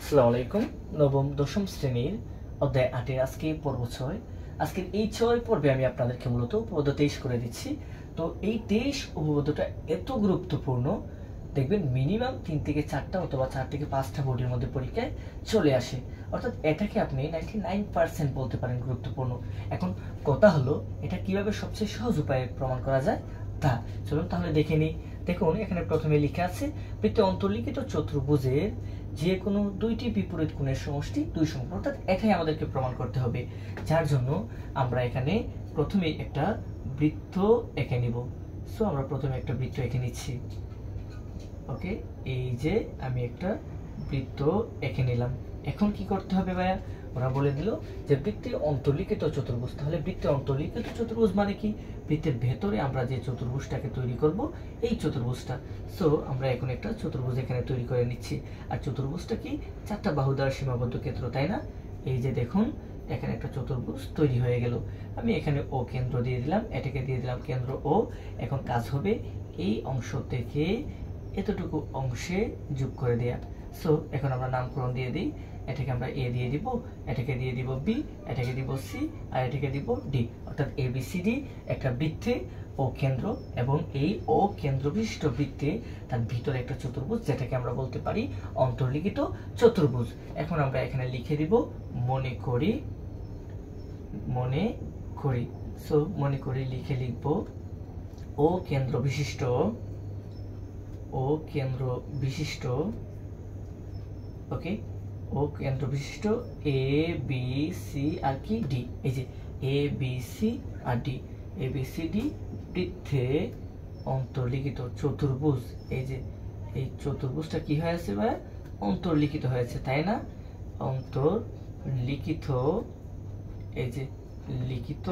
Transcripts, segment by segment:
আসসালামু আলাইকুম। নবম দশম শ্রেণীর অধ্যায় ৮-এর আজকে পর্ব ৬। আজকের এই ৬ পর্বে আমি আপনাদেরকে মূলত উপপাদ্য ২৩ করে দিচ্ছি। তো এই ২৩ উপপাদ্যটা এত গুরুত্বপূর্ণ, দেখবেন মিনিমাম ৩ থেকে ৪টা অথবা ৪ থেকে ৫টা বোর্ডের মধ্যে পরীক্ষায় চলে আসে। অর্থাৎ এটাকে আপনি 99% বলতে পারেন গুরুত্বপূর্ণ। এখন কথা হলো এটা কিভাবে সবচেয়ে সহজ উপায়ে প্রমাণ করা যায় তা। চলুন তাহলে দেখে নিই। দেখুন এখানে প্রথমে লেখা আছে বৃত্তে অন্তর্লিখিত চতুর্ভুজের যে কোনো দুইটি বিপরীত কোণের সমষ্টি 2 সমকোণ। অর্থাৎ এটাই আমাদেরকে প্রমাণ করতে হবে, যার জন্য আমরা এখানে প্রথমে একটা বৃত্ত এঁকে নিব। সো আমরা প্রথমে একটা বৃত্ত এঁকে নিচ্ছি। ওকে, এই যে আমি একটা বৃত্ত এঁকে নিলাম। এখন কি করতে হবে ভাইয়া? ওরা বলে দিল যে বৃত্তে অন্তর্লিখিত চতুর্ভুজ। তাহলে বৃত্তে অন্তর্লিখিত চতুর্ভুজ মানে কি? বৃত্তের ভেতরে আমরা যে চতুর্ভুজটাকে তৈরি করব, এই চতুর্ভুজটা। সো আমরা এখন একটা চতুর্ভুজ এখানে তৈরি করে নিচ্ছি। আর চতুর্ভুজটা কি? 4টা বাহু দ্বারা সীমাবদ্ধ ক্ষেত্র, তাই না? এই যে দেখুন এখানে একটা চতুর্ভুজ তৈরি হয়ে গেল। আমি এখানে ও কেন্দ্র দিয়ে দিলাম, এটাকে দিয়ে দিলাম কেন্দ্র ও। এখন কাজ হবে এই অংশ থেকে এতটুকু অংশে যোগ করে দেয়া। সো এখন আমরা নামকরণ দিয়ে দিই। এটাকে আমরা এ দিয়ে দিব, এটাকে দিয়ে দিব বি, এটাকে দিব সি, আর এটাকে দিব ডি। অর্থাৎ এ বি সি ডি একটা বৃত্তে ও কেন্দ্র, এবং এই ও কেন্দ্র বিশিষ্ট বৃত্তে তার ভিতরে একটা চতুর্ভুজ, যেটাকে আমরা বলতে পারি অন্তর্লিখিত চতুর্ভুজ। এখন আমরা এখানে লিখে দিব মনে করি। সো মনে করি লিখে লিখব ও কেন্দ্র বিশিষ্ট ওকে, ও কেন্দ্র বিশিষ্ট এ বি সি আর কি ডি। এই যে A B C R D, A B C D বৃত্তে অন্তর্লিখিত চতুর্ভুজ। এই যে এই চতুর্ভুজটা কি হয়েছে ভাই? অন্তর্লিখিত হয়েছে, তাই না? অন্তর্লিখিত, এই যে লিখিত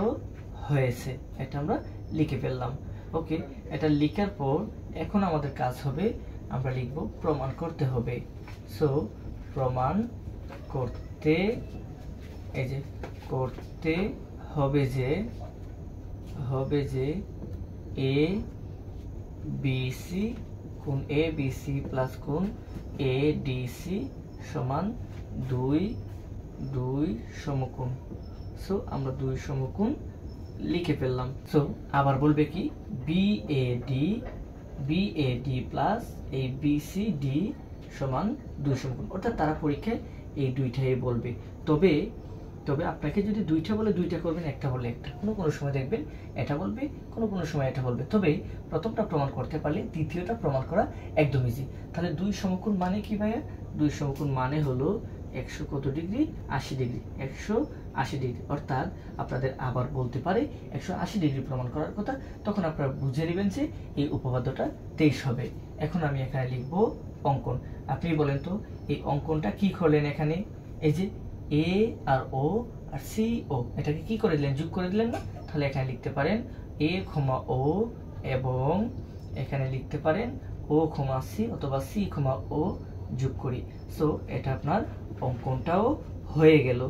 হয়েছে, এটা আমরা লিখে ফেললাম। ওকে, এটা লেখার পর এখন আমাদের কাজ হবে, আমরা লিখব প্রমাণ করতে হবে। সো প্রমাণ করতে, এই যে করতে হবে যে এ বি সি কোণ এ বি সি প্লাস কোণ এ ডি সি সমান 2 সমকোণ। সো আমরা 2 সমকোণ লিখে ফেললাম। সো আবার বলবে কি? বি এ ডি প্লাস এই বি সি ডি সমান 2 সমকোণ। অর্থাৎ তারা পরীক্ষায় এই দুইটাই বলবে। তবে আপনাকে যদি দুইটা বলে দুইটা করবেন, একটা বলে একটা। কোনো সময় দেখবেন এটা বলবে, কোনো সময় এটা বলবে। তবে প্রথমটা প্রমাণ করতে পারলে দ্বিতীয়টা প্রমাণ করা একদম ইজি। তাহলে 2 সমকোণ মানে কি ভাইয়া? 2 সমকোণ মানে হলো 100 কত ডিগ্রি? 80 ডিগ্রি। 180 ডিগ্রি। অর্থাৎ আপনাদের আবার বলতে পারে 180 ডিগ্রি প্রমাণ করার কথা, তখন আপনারা বুঝে নেবেন যে এই উপপাদ্যটা 23 হবে। এখন আমি এখানে লিখব অঙ্কন। আপনি বলেন তো এই অঙ্কনটা কি করলেন? এখানে এই যে এ আর ও আর সি ও, এটাকে কি করে দিলেন? যোগ করে দিলেন না? তাহলে এখানে লিখতে পারেন এ কমা ও, এবং এখানে লিখতে পারেন ও কমা সি, অথবা সি কমা ও যোগ করি। সো এটা আপনার অঙ্কনটাও হয়ে গেল।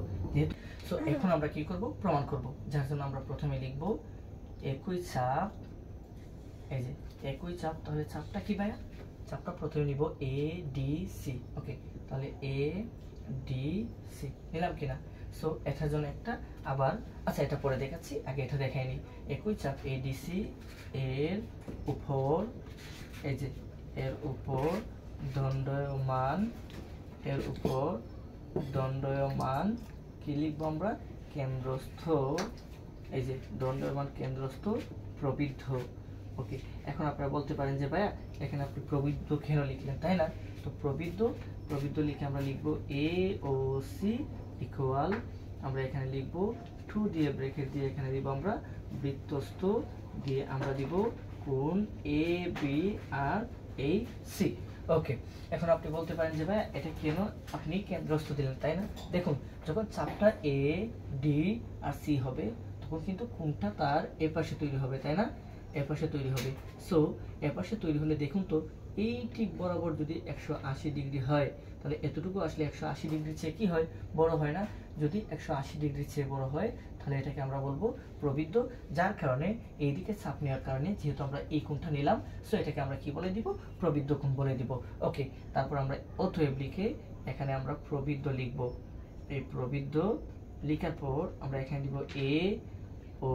সো এখন আমরা কি করব? প্রমাণ করব। যার জন্য আমরা প্রথমে লিখব একই চাপ। এই যে একই চাপ, তাহলে চাপটা কি ভাইয়া? চাপটা প্রথমে নিব এ ডি সি। ওকে, তাহলে এ ডি সি নিলাম কিনা? সো এটার জন্য একটা আবার, আচ্ছা এটা পরে দেখাচ্ছি, আগে এটা দেখাই নি। একই চাপ এ ডি সি এর উপর, এই যে এর উপর দণ্ডায়মান কি লিখবো আমরা? কেন্দ্রস্থ। এই যে দণ্ডায়মান কেন্দ্রস্থ প্রবৃদ্ধ। ওকে, এখন আপনারা বলতে পারেন যে ভাইয়া এখানে আপনি প্রবৃদ্ধ কেন লিখলেন, তাই না? তো প্রবৃদ্ধ লিখে আমরা লিখবো এ ও সি ইকুয়াল, আমরা এখানে লিখবো 2 দিয়ে ব্র্যাকেট দিয়ে এখানে দিব আমরা বৃত্তস্থ, দিয়ে আমরা দিব কোণ এ বি আর এই সি। ওকে, এখন আপনি বলতে পারেন যে ভাই এটা কেন আপনি কেন্দ্রস্থ দিলেন, তাই না? দেখুন যখন চাপটা এ ডি আর সি হবে, তখন কিন্তু কোণটা তার এ পাশে তৈরি হবে, তাই না? এ পাশে তৈরি হবে। সো এ পাশে তৈরি হলে দেখুন তো এই ঠিক বরাবর যদি 180 ডিগ্রি হয়, তাহলে এতটুকু আসলে 180 ডিগ্রির চেয়ে কি হয়? বড় হয় না? যদি 180 ডিগ্রির চেয়ে বড় হয়, তাহলে এটাকে আমরা বলবো প্রবৃদ্ধ। যার কারণে এইদিকে চাপ নেওয়ার কারণে যেহেতু আমরা এই কোণটা নিলাম, সো এটাকে আমরা কি বলে দিব? প্রবৃদ্ধ কোণ বলে দিব। ওকে, তারপর আমরা অতএব লিখে এখানে আমরা প্রবৃদ্ধ লিখব। এই প্রবৃদ্ধ লেখার পর আমরা এখানে লিখব এ ও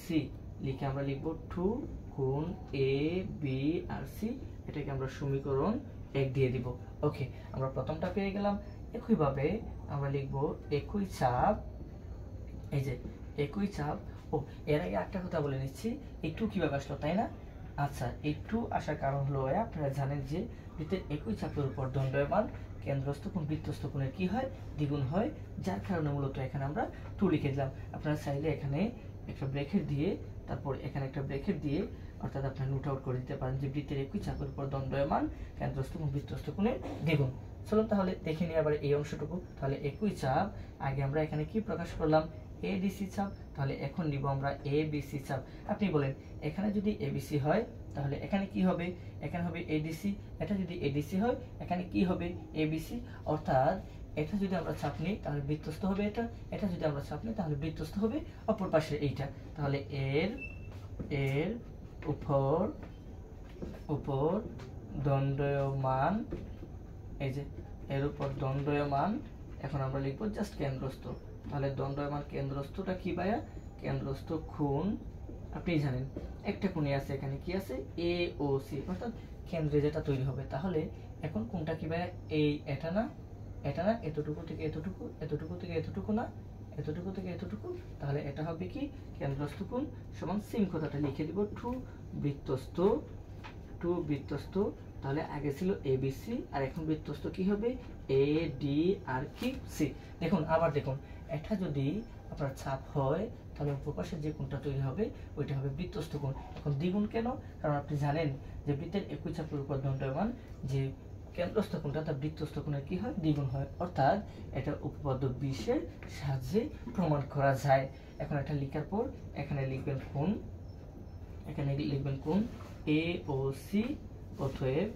সি, লিখে আমরা লিখব 2 গুণ এ বি আর সি, এটাকে আমরা সমীকরণ 1 দিয়ে দিব। ওকে, আমরা প্রথমটা পেয়ে গেলাম। একইভাবে আমরা লিখব একই চাপ, এই যে একই চাপ। ও, এর আগে একটা কথা বলে নিচ্ছি, এই 2 কিভাবে আসলো তাই না? আচ্ছা, এই 2 আসার কারণ হলো আপনারা জানেন যে বৃত্তের একই চাপের উপর দণ্ডায়মান কেন্দ্রস্থ কোণ বৃত্তস্থ কোণের কি হয়, দ্বিগুণ হয়, যার কারণে মূলত এখানে আমরা 2 লিখে দিলাম। আপনারা চাইলে এখানে একটা ব্র্যাকেট দিয়ে, তারপর এখানে একটা ব্র্যাকেট দিয়ে, অর্থাৎ আপনারা নোট আউট করে দিতে পারেন যে বৃত্তের একই চাপের উপর দণ্ডায়মান কেন্দ্রস্থ কোণ বৃত্তস্থ কোণের দ্বিগুণ। চলুন তাহলে দেখে নিই আবার এই অংশটুকু। তাহলে একই চাপ, আগে আমরা এখানে কি প্রকাশ করলাম, এডিসি চাপ, তাহলে এখন নিব আমরা এবিসি চাপ। আপনি বলেন এখানে যদি এবিসি হয় তাহলে এখানে কি হবে, এখানে হবে এডিসি, এটা যদি এডিসি হয় এখানে কি হবে, এবিসি, অর্থাৎ এটা যদি আমরা চাপ নিই তাহলে বৃত্তস্থ হবে এটা, এটা যদি আমরা চাপ নিই তাহলে বৃত্তস্থ হবে অপর পাশে এইটা। তাহলে এর উপর দণ্ডায়মান, এই যে এর উপর দণ্ডায়মান, এখন আমরা লিখবো জাস্ট কেন্দ্রস্থ। তাহলে দণ্ডায়মান কেন্দ্রস্থটা কি ভাইয়া, কেন্দ্রস্থ কোণ আপনি জানেন একটা কোণে আছে, এখানে কি আছে, এ ও সি, অর্থাৎ কেন্দ্রে যেটা তৈরি হবে। তাহলে এখন কোণটা কি ভাইয়া, এই এটা না, এটা না, এতটুকু থেকে এতটুকু, এতটুকু থেকে এতটুকু না, এতটুকু থেকে এতটুকু, তাহলে এটা হবে কি কেন্দ্রস্থ কোণ সমান সেম কথাটা লিখে দিব 2 বৃত্তস্থ। তাহলে আগে ছিল এবিসি আর এখন বৃত্তস্থ কি হবে, এ ডি আর কি সি। দেখুন আবার দেখুন, এটা যদি আপনার চাপ হয় তাহলে উপর পাশে যে কোণটা তৈরি হবে ওইটা হবে বৃত্তস্থ কোণ। এখন দ্বিগুণ কেন, কারণ আপনি জানেন যে বৃত্তের একই চাপের উপর দণ্ডায়মান যে কেন্দ্রস্থ কোণটা তার বৃত্তস্থ কোণের কি হয়, দ্বিগুণ হয়, অর্থাৎ এটা উপপাদ্য 20 এর সাহায্যে প্রমাণ করা যায়। এখন এটা লেখার পর এখানে লিখবেন কোণ, এখানে লিখবেন কোণ এ ও সি, অতএব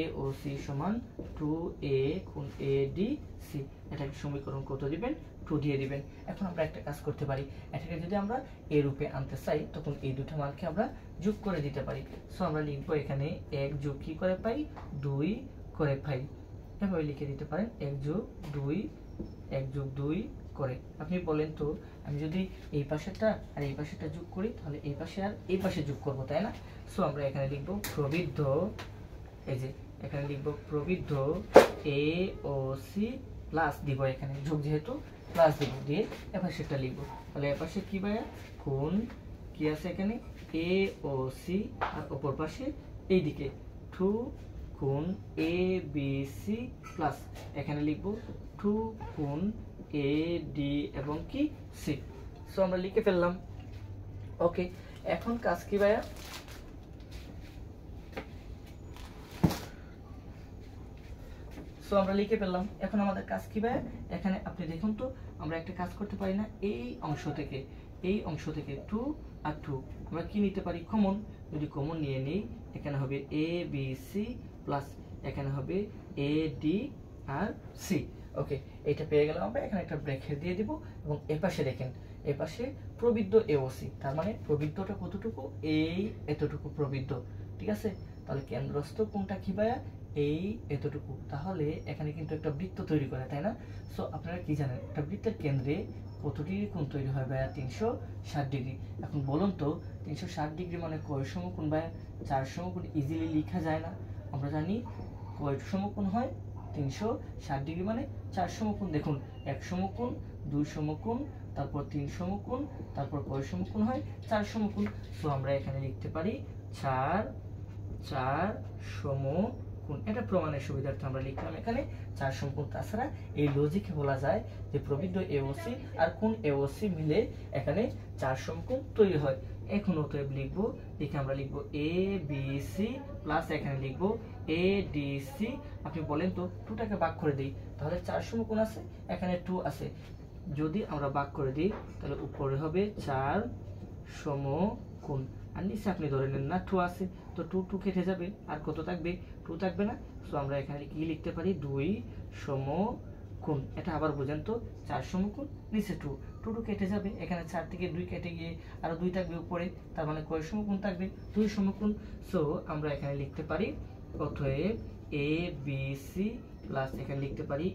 এ ও সি সমান 2a গুণ এ ডি সি, এটাকে সমীকরণ কত দিবেন, 2 দিয়ে দিবেন। এখন আমরা একটা কাজ করতে পারি, এটাকে যদি আমরা এ রূপে আনতে চাই তখন এই দুটো মানকে আমরা যোগ করে দিতে পারি। সো আমরা লিখবো এখানে 1 যোগ কি করে পাই, 2 করে পাই, এভাবে লিখে দিতে পারেন 1 যোগ 2 করে। আপনি বলেন তো আমি যদি এই পাশেরটা আর এই পাশেরটা যোগ করি তাহলে এই পাশে আর এই পাশে যোগ করব, তাই না? সো আমরা এখানে লিখব প্রবৃদ্ধ, এই যে এখানে লিখব প্রবৃদ্ধ এ ও সি প্লাস দিব, এখানে যোগ যেহেতু প্লাস দিব, দিয়ে এবার সেটা লিখব। তাহলে এর পাশে কি ভাইয়া, কোণ কি আছে এখানে এ ও সি, আর অপর পাশে এইদিকে 2 গুণ এ বি সি প্লাস এখানে লিখব 2 গুণ এ ডি এবং কি সি। সো আমরা লিখে ফেললাম। ওকে, এখন কাজ কি ভাইয়া, সো আমরা লিখে ফেললাম। এখন আমাদের কাজ কি ভাইয়া, এখানে আপনি দেখুন তো আমরা একটা কাজ করতে পারি না, এই অংশ থেকে 2 আর 2 আমরা কি নিতে পারি, কমন। যদি কমন নিয়ে নিই এখানে হবে এ বি সি প্লাস এখানে হবে এ ডি আর সি। ওকে, এটা পেয়ে গেলাম আমরা। এখানে একটা ব্র্যাকেট দিয়ে দিব এবং এপাশে দেখেন, এপাশে প্রবৃদ্ধ এওসি, তার মানে প্রবৃদ্ধটা কতটুকু, এই এতটুকু প্রবৃদ্ধ, ঠিক আছে? তাহলে কেন্দ্রস্থ কোণটা কি ভাইয়া, এই এতটুকু। তাহলে এখানে কিন্তু একটা বৃত্ত তৈরি করে, তাই না? সো আপনারা কি জানেন একটা বৃত্তের কেন্দ্রে কত ডিগ্রি কোণ তৈরি হয় ভাইয়া, 360 ডিগ্রি। এখন বলুন তো 360 ডিগ্রি মানে কয় সমকোণ ভাইয়া, 4 সমকোণ ইজিলি লেখা যায় না? আমরা জানি কয় সমকোণ হয়, 360 ডিগ্রি মানে 4 সমকোণ। দেখুন 1 সমকোণ, 2 সমকোণ, তারপর 3 সমকোণ, তারপর কয় সমকোণ হয়, 4 সমকোণ। সো আমরা এখানে লিখতে পারি 4 সমকোণ। এটা প্রমাণের সুবিধার্থে আমরা লিখলাম এখানে 4 সমকোণ। তাছাড়া এই লজিকে বলা যায় যে প্রবৃদ্ধ এওসি আর কোণ এওসি মিলে এখানে 4 সমকোণ তৈরি হয়। এখন অতএব লিখবো, লিখে আমরা লিখবো এ বি সি প্লাস এখানে লিখবো এ ডি সি। আপনি বলেন তো 2টাকে ভাগ করে দিই তাহলে 4 সমকোণ আছে, এখানে 2 আছে, যদি আমরা ভাগ করে দিই তাহলে উপরে হবে 4 সমকোণ, আর নিচে আপনি ধরে নেন না 2 আছে, তো 2 কেটে যাবে, আর কত থাকবে, 2 থাকবে না। সো আমরা এখানে কি লিখতে পারি, 2 সমকোণ। এটা আবার বোঝেন তো, 4 সমকোণ, নিচে 2 কেটে যাবে, এখানে 4 থেকে 2 কেটে গিয়ে আরো 2 থাকবে উপরে, তার মানে কয় সমকোণ থাকবে, 2 সমকোণ। সো আমরা এখানে লিখতে পারি অতএব এ বি সি প্লাস এখানে লিখতে পারি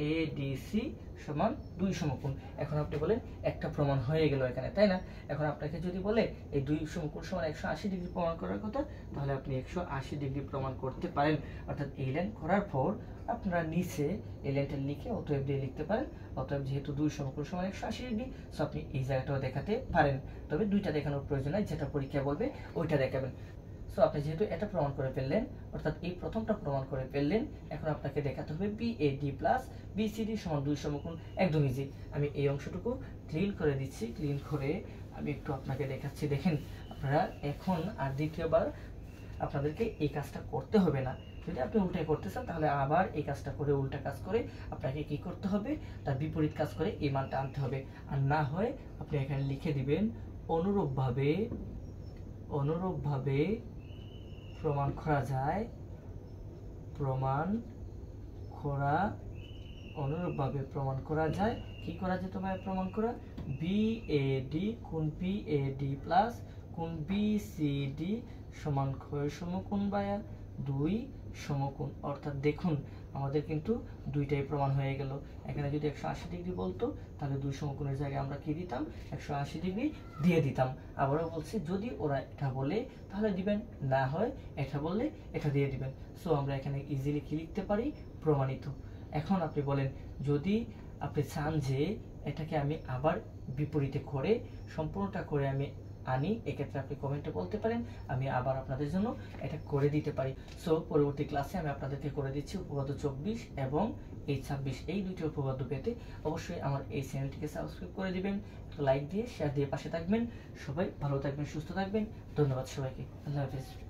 এডিসি সমান 2 সমকোণ। এখন আপনি বলেন একটা প্রমাণ হয়ে গেল এখানে, তাই না? এখন আপনাকে যদি বলে এই 2 সমকোণ সমান 180 ডিগ্রি প্রমাণ করার কথা, তাহলে আপনি 180 ডিগ্রি প্রমাণ করতে পারেন। অর্থাৎ এই লাইন করার পর আপনারা নিচে এই লাইনটা লিখে অতএব দিয়ে লিখতে পারেন। অতএব যেহেতু 2 সমকোণ সমান 180 ডিগ্রি, সো আপনি এই জায়গাটাও দেখাতে পারেন। তবে দুইটা দেখানোর প্রয়োজন নাই, যেটা পরীক্ষা বলবে ওইটা দেখাবেন। সো আপনি যেহেতু এটা প্রমাণ করে ফেললেন, অর্থাৎ এই প্রথমটা প্রমাণ করে ফেললেন, এখন আপনাকে দেখাতে হবে বিএডি প্লাস বিসিডি সমান 2 সমকোণ। একদম ইজি। আমি এই অংশটুকু ক্লিন করে দিচ্ছি। ক্লিন করে আমি একটু আপনাকে দেখাচ্ছি। দেখেন, আপনারা এখন আর দ্বিতীয়বার আপনাদেরকে এই কাজটা করতে হবে না। যদি আপনি উল্টাই করতে চান, তাহলে আবার এই কাজটা করে উল্টা কাজ করে আপনাকে কি করতে হবে, তার বিপরীত কাজ করে এই মানটা আনতে হবে। আর না হয় আপনি এখানে লিখে দিবেন অনুরূপভাবে প্রমাণ করা যায়, অনুরূপভাবে প্রমাণ করা যায়। কি করা যেত ভাই প্রমাণ করা? বিএডি কোণ বিএডি প্লাস কোণ বিসিডি সমান ক্ষয় সমকোণ বায়া 2 সমকোণ। অর্থাৎ দেখুন, আমাদের কিন্তু দুইটাই প্রমাণ হয়ে গেল। এখানে যদি 180 ডিগ্রি বলতো, তাহলে 2 সমকোণের জায়গায় আমরা কি দিতাম? 180 ডিগ্রি দিয়ে দিতাম। আবারও বলছি, যদি ওরা এটা বলে তাহলে দিবেন, না হয় এটা বললে এটা দিয়ে দিবেন। সো আমরা এখানে ইজিলি কি লিখতে পারি? প্রমাণিত। এখন আপনি বলেন, যদি আপনি চান যে এটাকে আমি আবার বিপরীতে করে সম্পূর্ণটা করে আমি আনি, এক্ষেত্রে আপনি কমেন্টে বলতে পারেন, আমি আবার আপনাদের জন্য এটা করে দিতে পারি। সো পরবর্তী ক্লাসে আমি আপনাদেরকে করে দিচ্ছি উপপাদ্য 24 এবং এই 26, এই দুইটি উপপাদ্য পেতে অবশ্যই আমার এই চ্যানেলটিকে সাবস্ক্রাইব করে দিবেন, লাইক দিয়ে শেয়ার দিয়ে পাশে থাকবেন। সবাই ভালো থাকবেন, সুস্থ থাকবেন। ধন্যবাদ সবাইকে। আল্লাহ হাফেজ।